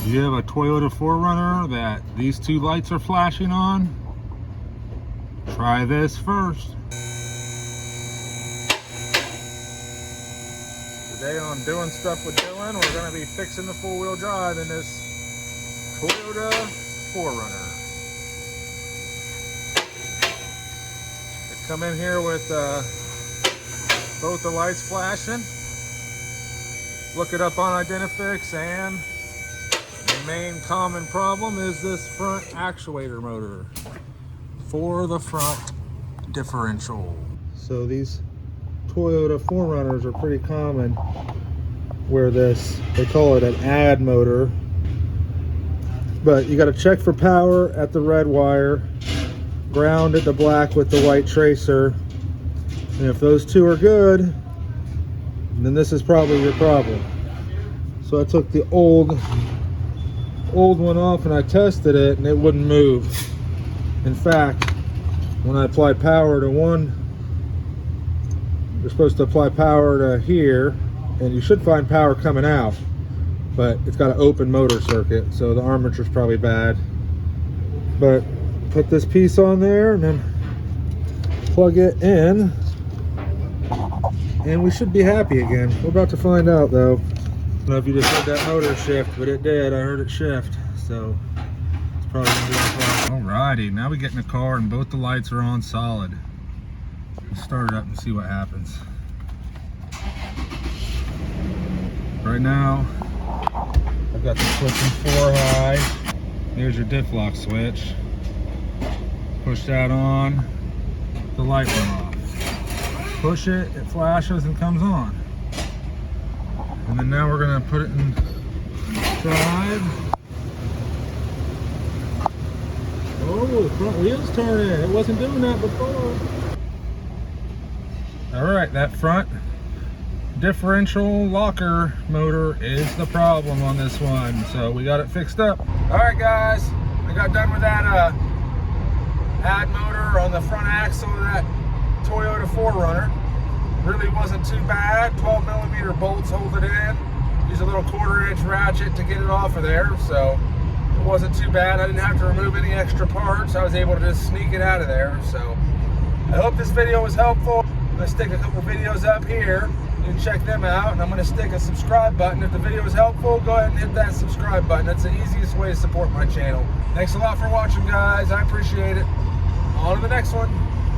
You have a Toyota 4Runner that these two lights are flashing on? Try this first. Today on Doing Stuff with Dylan, we're going to be fixing the four-wheel drive in this Toyota 4Runner. They come in here with both the lights flashing. Look it up on Identifix, and the main common problem is this front actuator motor for the front differential. So these Toyota 4Runners are pretty common where they call it an add motor, but you got to check for power at the red wire, ground at the black with the white tracer, and if those two are good, then this is probably your problem. So I took the old one off and I tested it and it wouldn't move. In fact, when I applied power to one, you're supposed to apply power to here and you should find power coming out, but it's got an open motor circuit, so the armature's probably bad. But put this piece on there and then plug it in and we should be happy again. We're about to find out though. I don't know if you just heard that motor shift, but it did. I heard it shift, so it's probably gonna be a problem. Alrighty, now we get in the car and both the lights are on solid. Let's start it up and see what happens. Right now, I've got the switch in 4 high. Here's your diff lock switch. Push that on, the light went off. Push it, it flashes and comes on. And then now we're gonna put it in drive. Oh, the front wheel's turning. It wasn't doing that before. All right, that front differential locker motor is the problem on this one. So we got it fixed up. All right, guys, I got done with that add motor on the front axle of that Toyota 4Runner. Really wasn't too bad. 12mm bolts hold it in. Use a little 1/4-inch ratchet to get it off of there, so it wasn't too bad. I didn't have to remove any extra parts. I was able to just sneak it out of there. So I hope this video was helpful. I'm gonna stick a couple videos up here. You can check them out, and I'm gonna stick a subscribe button. If the video was helpful, go ahead and hit that subscribe button. That's the easiest way to support my channel. Thanks a lot for watching, guys. I appreciate it. On to the next one.